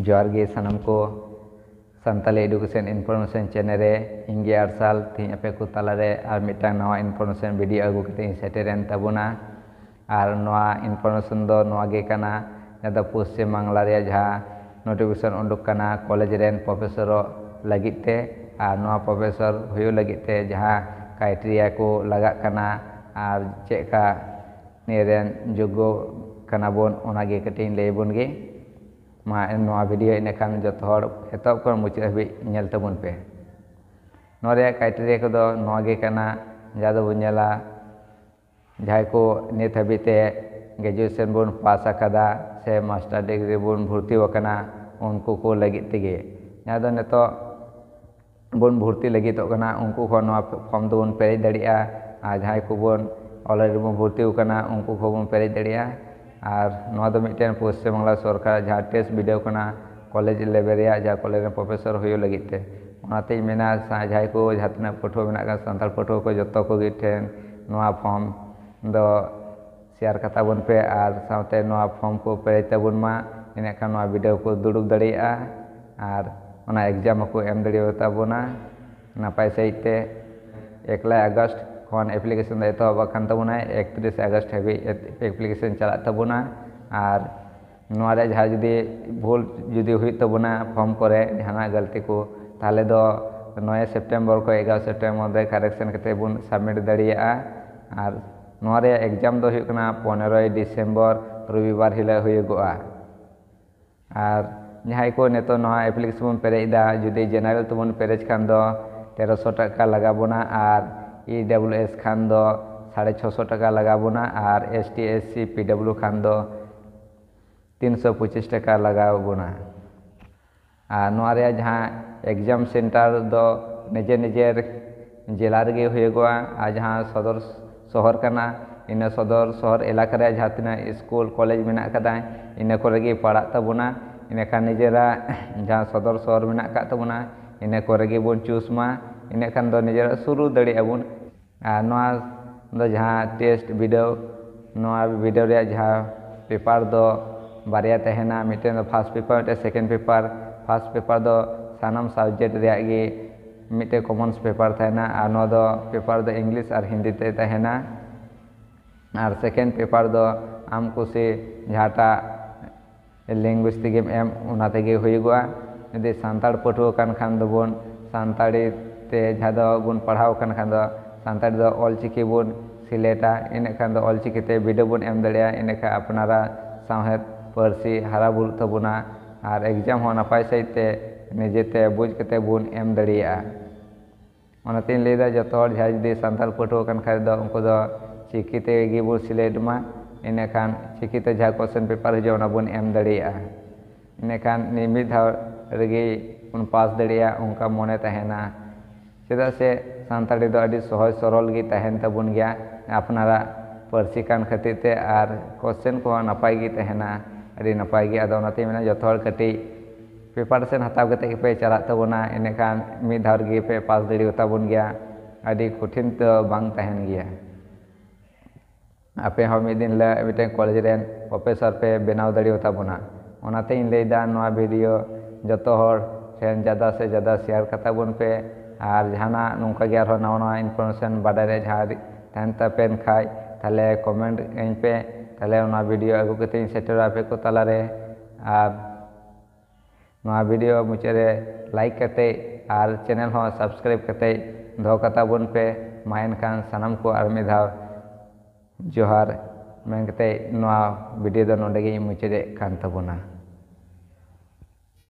जोहार गे सानम को Santali education information channel रे इंगे आरसाल थी आपे को तालारे और मिटांग नवा इनफॉर्मेशन वीडियो अगु कते सेटेरेन तबुना और नवा इनफॉर्मेशन दो नवा गे काना जदा पश्चिम बांग्ला रे जहा नोटिफिकेशन उडुक काना कॉलेज रेन प्रोफेसर लगिते और नवा प्रोफेसर हुयो लगिते जहा क्राइटेरिया को लगा काना और चेका निरेन जोग्य काना बोन ओनागे कते लेबुन गे मा नवा वीडियो इनखान जो एतब को मुचाद हाबी नेल तबुन पे नोरे क्राइटेरिया को दो नवा गे काना जादो बुनेला जहां को नित हाबीते ग्रेजुएशन बोन पास अकादा से मास्टर डिग्री बोन भर्ती वकना उनको को लगित तेगे जहां दो नेतो बोन भर्ती लगित कना उनको को नवा फॉर्म दो बोन पेरेज दड़िया आ जहां को बोन ऑलरेडी बोन भर्ती वकना उनको को बोन पेरेज दड़िया और नवा दो मिटेन पश्चिम बांग्ला सरकार जहां टेस्ट वीडियो कना कॉलेज लेवल रे जहां कॉलेज प्रोफेसर हुयो लगिते ओनाते मेना जहां को जहां पठुआ मेना सानताल पठुआ को जतो को ठेन नवा फॉर्म दो शेयर कता बन पे और साथे नवा फॉर्म को पेरेज तबुन मा इनखान नवा वीडियो को दुड़ुब दड़िया और ओना एग्जाम को एम दड़ियो तबुना नापाय सहिते 1 अगस्त खन एप्लीकेशन एतहब खान तबुना 31 अगस्त हाबी एप्लीकेशन चला तबुना और नोरे जहाँ जुदी भूल जुदी हुई तबुना फॉर्म करे जहां गलती को ताले दो 9 सेप्टेम्बर को 11 सेप्टेम्बर दे करेक्शन कते बुन सबमिट दड़िया और नोरे एग्जाम दो हुई कना 15 डिसेम्बर रविवार हिला हुईगोआ और जहां को नेतो नवा एप्लीकेशन बन पेरेजदा जुदी जेनारेल तबुन पेरेज खान दो 1300 टाका लगाबोना और EWS खान दो 650 टाका लगाबोना और ST SC PW खान दो 325 टाका लगाबोना और नोरे जहां एग्जाम सेंटर दो निजे निजेर जिला रे हुईगोआ और जहां सदर शहर कना इन सदर शहर इलाका रे जहां तना स्कूल कॉलेज मेना कदा इन कोरेगे पढ़ा तबुना इनखान निजेरा जहां सदर शहर मेना का तबुना इन कोरेगे बोन चूसमा इनखान दो निजेरा शुरू दड़ी अबुन नवा दो जहां टेस्ट वीडियो रे जहां पेपर दो बारिया तहना मिटेन फर्स्ट पेपर मिटे सेकेंड पेपर फर्स्ट पेपर दो सानम सब्जेक्ट रे गे मिटे कॉमन पेपर तहना और नवा दो पेपर दो इंग्लिश और हिंदी ते तहना और सेकेंड पेपर दो आम कुसी जहाटा लैंग्वेज तेगे एम उना तेगे हुईगोआ यदि सानताड़ पठुआ कान खान दो बोन सानताड़ी ते जहां दो बोन पढ़ाव कान खान दो सानताड़ी दो ऑलचिकी बोन सिलेटा इनखान दो ऑलचिकी ते वीडियो बोन एम दड़िया इनखा अपनारा साहेद पारसी हारा बुरु तबुना और एग्जाम हो नपाय सहिते निजेते बुझ कते बोन एम दड़िया ओनाते लैदा जतो हर जहां जुदी सानताल पठुआ कान खाय दो उनको दो चिकी तेगे बोन सिलेट मा इनखान चिकीते जहां क्वेश्चन पेपर हिजो ना बोन एम दड़िया इनखान निमित धाव रेगे उन पास दड़िया उनका मोने तहना चेदा से सानताड़ी दो अड़ी सहज सरल गे तहन तबुन गया अपनारा पारसी कान खातिर ते और क्वेश्चन को नपाय गे तहना अड़ी नपाय गे आदो ओनाते मेना जतो हर कटी पेपर से हताव कते पे चला तबुना इनखान मिद धाव गे पे पास दड़ियो तबुन गया अड़ी कठिन तो बांग तहन गया आपे हम मिद दिन ला मिटे कॉलेज रेन प्रोफेसर पे बनाव दड़ियो तबुना ओनाते लैदा नवा वीडियो जतो हर ठेन ज़्यादा से ज़्यादा शेयर कता बुन पे और जहाना नौका गे आरो नवा नवा इनफॉर्मेशन बाडा रे जहां तहन तपेन खाय ताले कमेंट इन पे ताले नवा वीडियो अगु कते सेटर आपे को ताला रे और नवा वीडियो मुचे रे लाइक कते और चैनल हो सब्सक्राइब कते दो कता बुन पे मायन खान सनम को और मिधाव जोहार मैं कते नवा वीडियो दो नोडे गे मुचे रे खान तबुना।